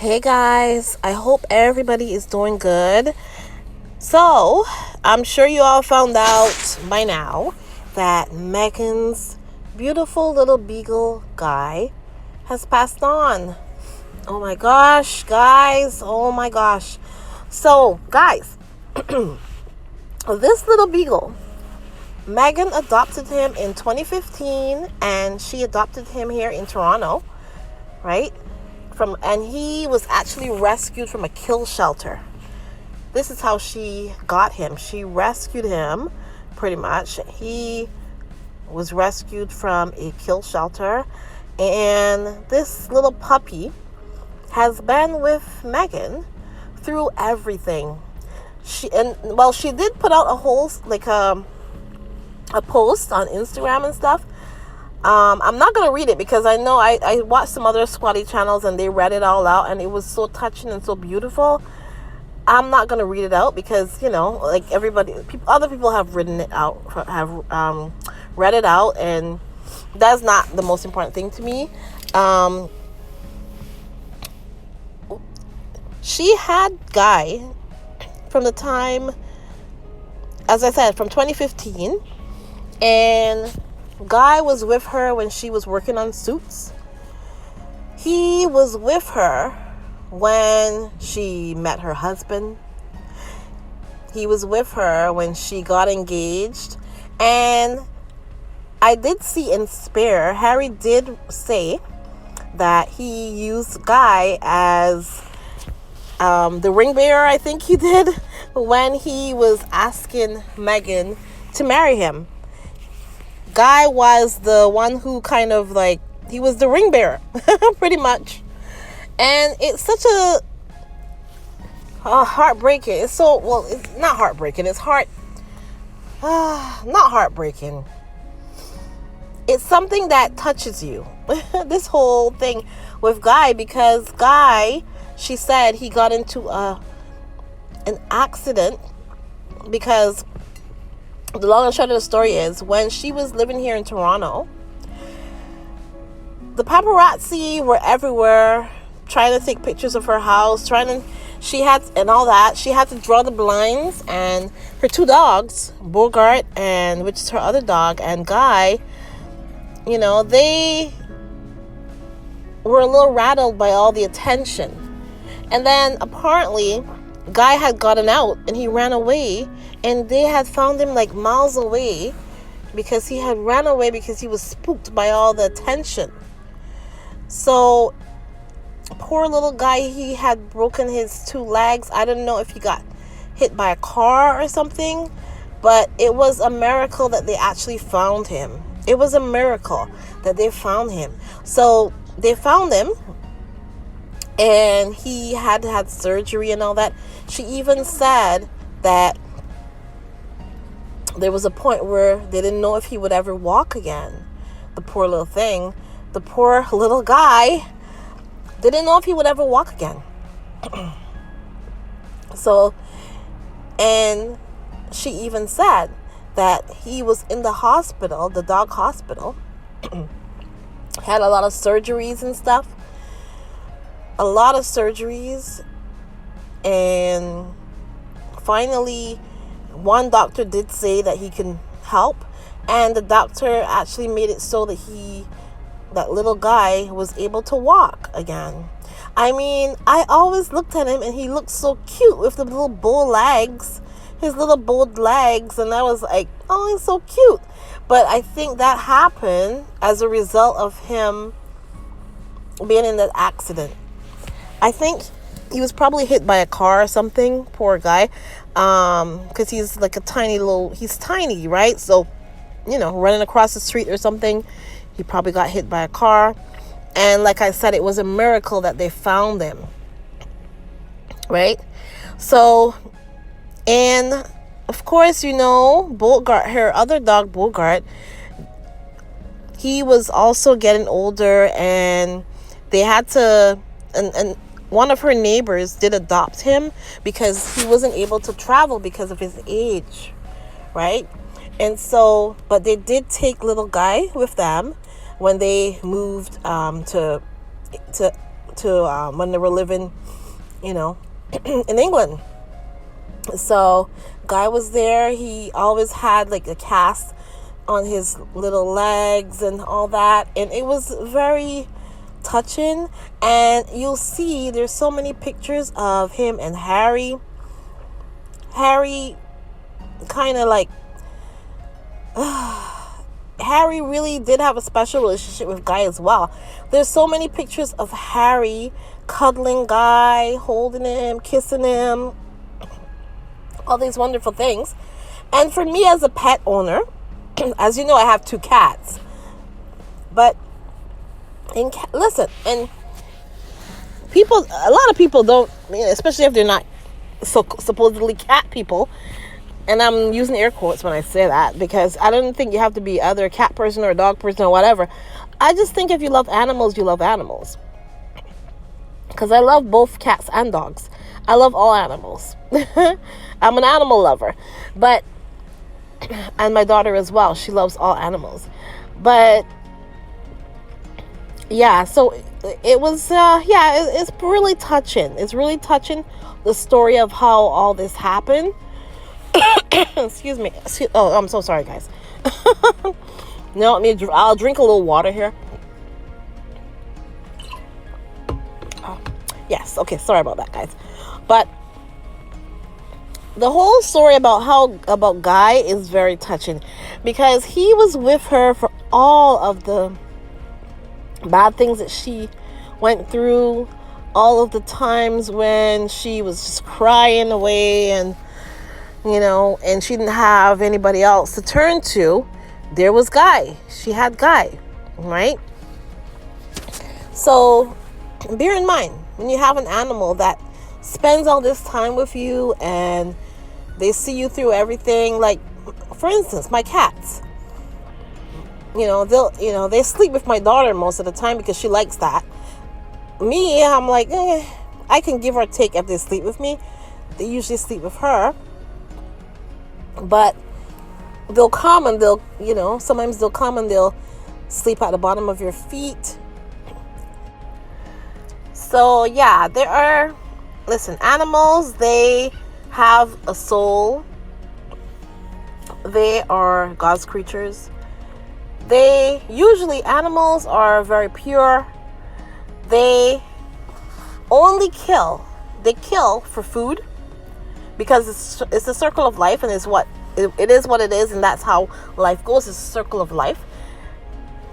Hey guys, I hope everybody is doing good. So, I'm sure you all found out by now that Megan's beautiful little beagle guy has passed on. Oh my gosh, guys. Oh my gosh. So, guys, this little beagle, Megan adopted him in 2015 and she adopted him here in Toronto, right? And he was actually rescued from a kill shelter. This is how she got him. She rescued him, pretty much. He was rescued from a kill shelter, and this little puppy has been with Megan through everything. She did put out a whole a post on Instagram and stuff. I'm not going to read it because I know I watched some other squatty channels and they read it all out and it was so touching and so beautiful. I'm not going to read it out because, like other people have written it out, have read it out, and that's not the most important thing to me. She had Guy from the time, as I said, from 2015, and Guy was with her when she was working on Suits. He was with her when she met her husband. He was with her when she got engaged. And I did see in Spare, Harry did say that he used Guy as the ring bearer, I think he did, when he was asking Megan to marry him. Guy was the one who kind of he was the ring bearer, pretty much. And it's such a heartbreaking. It's not heartbreaking. It's not heartbreaking. It's something that touches you. This whole thing with Guy, because Guy, she said he got into an accident because the long and short of the story is, when she was living here in Toronto, the paparazzi were everywhere trying to take pictures of her house, she had to draw the blinds, and her two dogs, Bogart, and which is her other dog, and Guy, they were a little rattled by all the attention. And then apparently Guy had gotten out and he ran away, and they had found him miles away because he had ran away because he was spooked by all the attention. So poor little Guy, he had broken his two legs. I don't know if he got hit by a car or something, but it was a miracle that they actually found him. It was a miracle that they found him. So they found him, and he had surgery and all that. She even said that there was a point where they didn't know if he would ever walk again. The poor little thing. The poor little Guy didn't know if he would ever walk again. So, and she even said that he was in the hospital, the dog hospital, had a lot of surgeries and stuff. A lot of surgeries, and finally one doctor did say that he can help, and the doctor actually made it so that little Guy was able to walk again. I mean, I always looked at him and he looked so cute with the little bow legs, his little bowed legs, and I was like, oh, he's so cute. But I think that happened as a result of him being in that accident. I think he was probably hit by a car or something, poor Guy, because he's he's tiny, right? So, running across the street or something, he probably got hit by a car. And like I said, it was a miracle that they found him, right? So, and of course, Bogart, her other dog, Bogart, he was also getting older, and they had to, and one of her neighbors did adopt him because he wasn't able to travel because of his age, right? And so, but they did take little Guy with them when they moved to when they were living, in England. So guy was there. He always had like a cast on his little legs and all that, and it was very touching. And you'll see there's so many pictures of him and Harry kind of like Harry really did have a special relationship with Guy as well. There's so many pictures of Harry cuddling Guy, holding him, kissing him, all these wonderful things. And for me as a pet owner, as you know, I have 2 cats. But listen, and a lot of people don't, especially if they're not supposedly cat people, and I'm using air quotes when I say that, because I don't think you have to be either a cat person or a dog person or whatever. I just think if you love animals, you love animals. Because I love both cats and dogs. I love all animals. I'm an animal lover. And my daughter as well, she loves all animals. But yeah, so it was, it's really touching. It's really touching, the story of how all this happened. Excuse me. Oh, I'm so sorry, guys. No, I'll drink a little water here. Oh, yes. Okay. Sorry about that, guys. But the whole story about Guy is very touching, because he was with her for all of the bad things that she went through, all of the times when she was just crying away and and she didn't have anybody else to turn to. There was Guy. She had Guy, right? So bear in mind, when you have an animal that spends all this time with you and they see you through everything, like for instance, my cats, they sleep with my daughter most of the time because she likes that. Me, I'm like, I can give or take if they sleep with me. They usually sleep with her. But they'll come and sometimes they'll come and they'll sleep at the bottom of your feet. So yeah, animals, they have a soul. They are God's creatures. Animals are very pure. They only kill. They kill for food, because it's a circle of life, and it is what it is, and that's how life goes. It's a circle of life.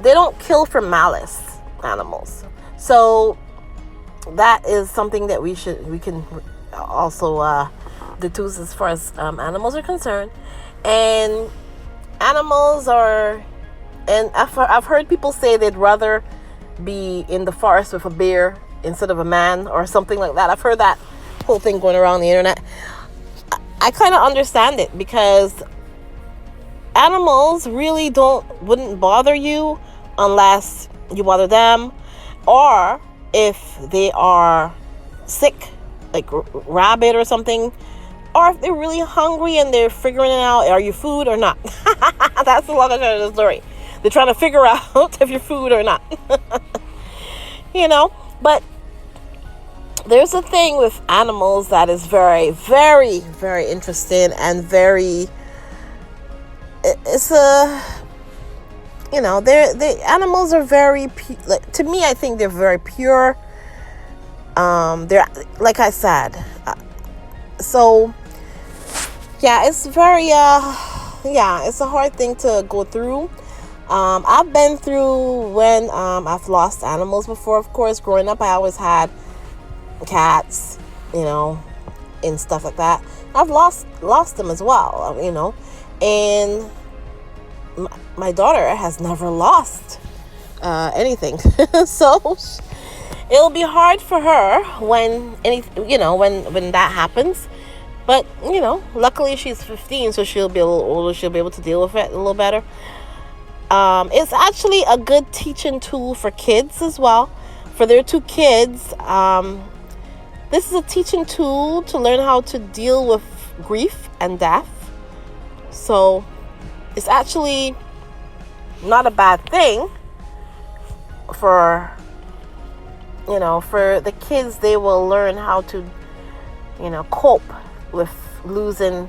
They don't kill for malice, animals. So that is something that we can also deduce as far as animals are concerned. And animals are, and I've heard people say they'd rather be in the forest with a bear instead of a man, or something like that. I've heard that whole thing going around the internet. I kind of understand it, because animals really wouldn't bother you unless you bother them, or if they are sick, like rabbit or something, or if they're really hungry and they're figuring it out, are you food or not? That's the long and short of the story. They're trying to figure out if you're food or not. But there's a thing with animals that is very, very, very interesting, and animals are very, to me, I think they're very pure. They're, like I said, so yeah, it's very, it's a hard thing to go through. I've been through when I've lost animals before. Of course, growing up, I always had cats, and stuff like that. I've lost them as well, and my daughter has never lost anything. So it'll be hard for her when when that happens. But luckily she's 15, so she'll be a little older. She'll be able to deal with it a little better. It's actually a good teaching tool for kids as well. For their 2 kids, this is a teaching tool to learn how to deal with grief and death. So it's actually not a bad thing for for the kids, they will learn how to, cope with losing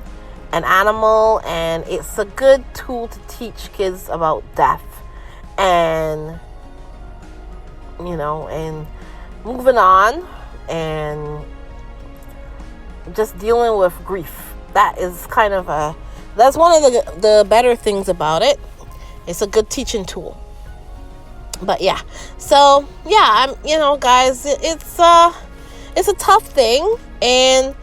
an animal, and it's a good tool to teach kids about death and and moving on and just dealing with grief. That's one of the better things about it. It's a good teaching tool. But yeah, so yeah, guys, it's a tough thing, and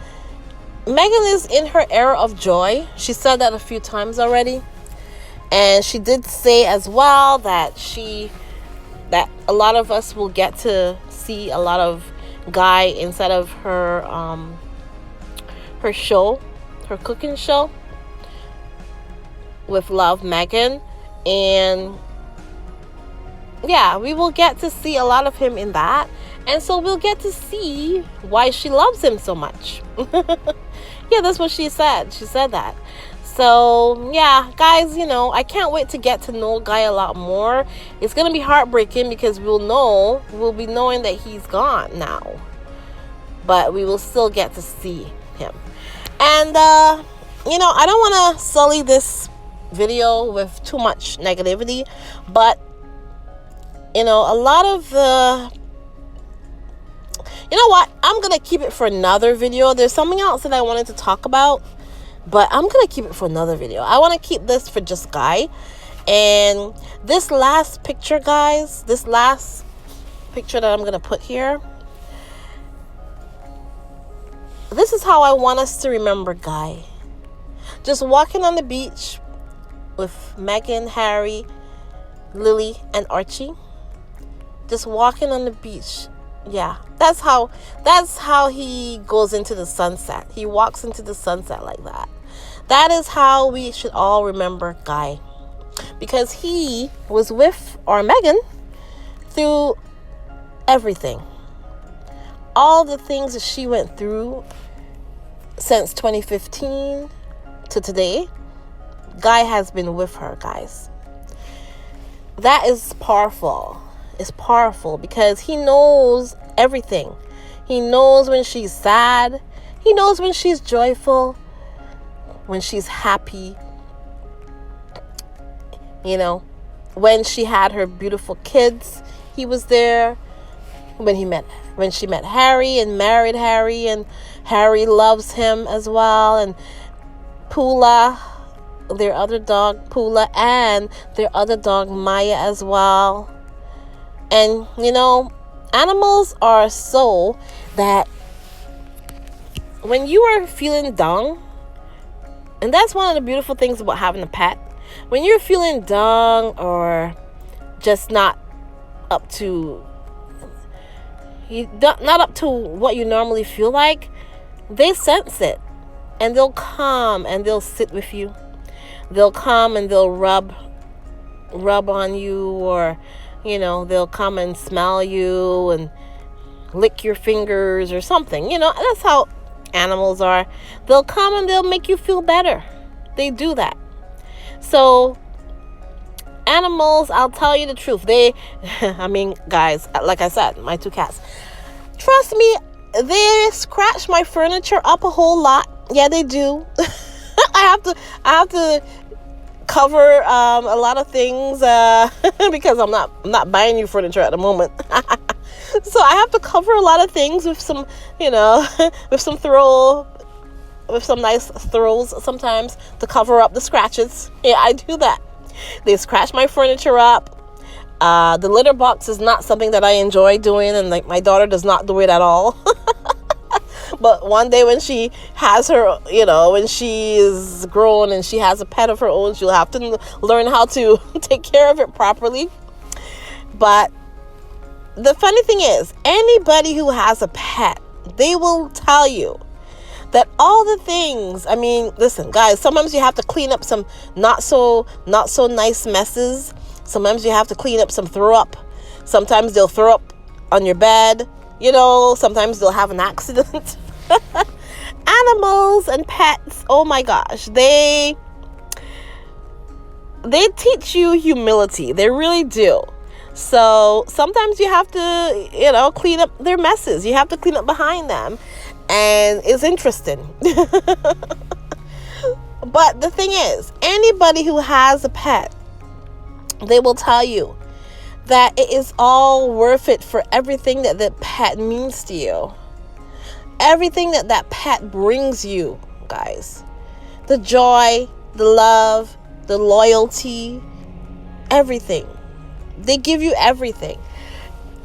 Megan is in her era of joy. She said that a few times already, and she did say as well that a lot of us will get to see a lot of Guy inside of her show, her cooking show with Love Megan, and yeah, we will get to see a lot of him in that, and so we'll get to see why she loves him so much. Yeah, that's what she said. She said that. So yeah, guys, I can't wait to get to know Guy a lot more. It's gonna be heartbreaking because we'll be knowing that he's gone now, but we will still get to see him. And I don't want to sully this video with too much negativity, but a lot of I'm gonna keep it for another video. There's something else that I wanted to talk about, but I'm gonna keep it for another video. I want to keep this for just Guy. And this last picture, guys, this last picture that I'm gonna put here, this is how I want us to remember Guy. Just walking on the beach with Megan, Harry, Lily, and Archie. Just walking on the beach. Yeah, that's how he goes into the sunset. He walks into the sunset like that. That is how we should all remember Guy, because he was with our Megan through everything. All the things that she went through since 2015 to today, Guy has been with her, guys. That is powerful. It's powerful because he knows everything. He knows when she's sad. He knows when she's joyful, when she's happy. When she had her beautiful kids, he was there. When she met Harry and married Harry, and Harry loves him as well, and Pula, their other dog, Pula, and their other dog, Maya, as well. And, animals are so that when you are feeling down, and that's one of the beautiful things about having a pet, when you're feeling down or just not up to what you normally feel like, they sense it, and they'll come and they'll sit with you. They'll come and they'll rub on you, or they'll come and smell you and lick your fingers or something. That's how animals are. They'll come and they'll make you feel better. They do that. So animals, I'll tell you the truth, guys, like I said, my two cats, trust me, they scratch my furniture up a whole lot. Yeah, they do. I have to cover a lot of things because I'm not buying new furniture at the moment. So I have to cover a lot of things with some with some nice throws sometimes to cover up the scratches. Yeah, I do that. They scratch my furniture up. The litter box is not something that I enjoy doing, and my daughter does not do it at all. But one day when she has her, when she is grown and she has a pet of her own, she'll have to learn how to take care of it properly. But the funny thing is, anybody who has a pet, they will tell you that all the things, listen, guys, sometimes you have to clean up some not so nice messes. Sometimes you have to clean up some throw up. Sometimes they'll throw up on your bed. Sometimes they'll have an accident. Animals and pets, oh my gosh, they teach you humility. They really do. So sometimes you have to, you know, clean up their messes. You have to clean up behind them. And it's interesting. But the thing is, anybody who has a pet, they will tell you that it is all worth it for everything that the pet means to you. Everything that that pet brings you, guys. The joy, the love, the loyalty, everything. They give you everything.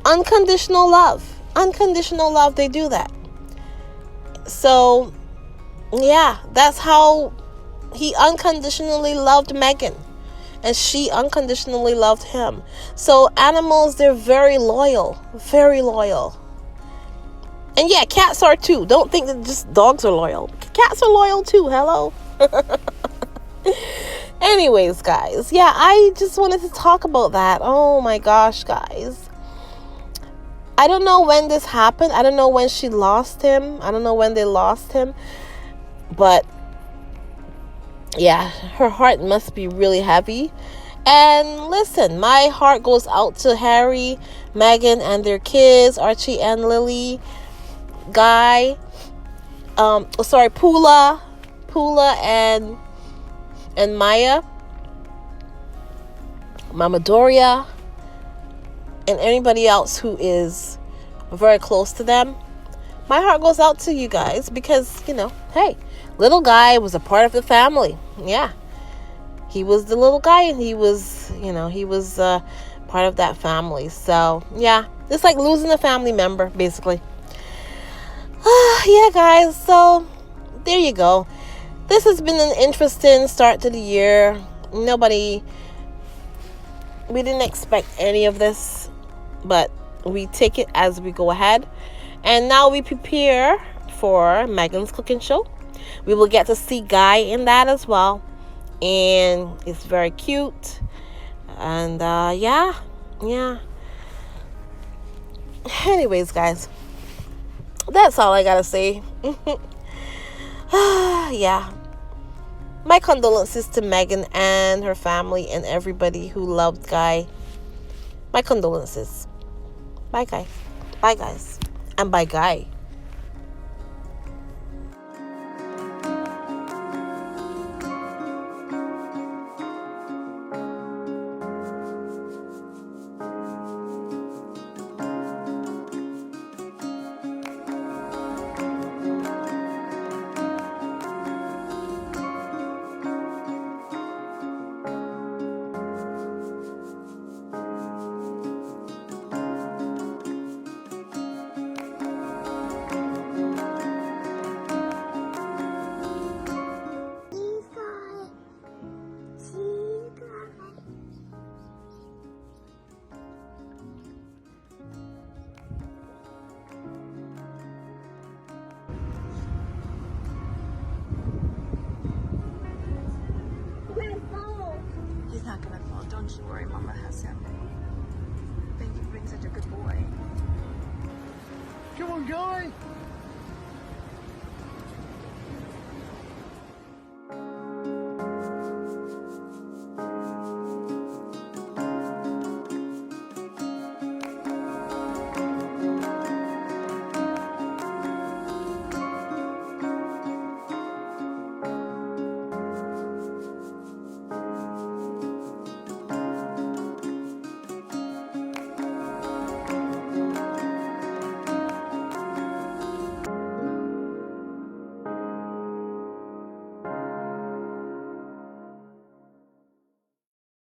Unconditional love. Unconditional love, they do that. So, yeah, that's how he unconditionally loved Megan. And she unconditionally loved him. So animals, they're very loyal. Very loyal. And yeah, cats are too. Don't think that just dogs are loyal. Cats are loyal too. Hello? Anyways, guys. Yeah, I just wanted to talk about that. Oh my gosh, guys. I don't know when this happened. I don't know when she lost him. I don't know when they lost him. But yeah, her heart must be really heavy. And listen, my heart goes out to Harry, Meghan, and their kids, Archie and Lily, Guy, Pula and Maya, Mama Doria, and anybody else who is very close to them. My heart goes out to you guys because, you know, hey, little Guy was a part of the family. Yeah. He was the little guy and he was part of that family. So, yeah, it's like losing a family member, basically. Yeah, guys, so there you go. This has been an interesting start to the year. We didn't expect any of this, but we take it as we go ahead. And now we prepare for Megan's cooking show. We will get to see Guy in that as well. And it's very cute. And yeah. Anyways, guys, that's all I gotta say. Yeah. My condolences to Megan and her family and everybody who loved Guy. My condolences. Bye, guys. Bye, guys. And bye, Guy. He's not gonna fall. Don't you worry, Mama has him. Thank you for being such a good boy. Come on, Guy.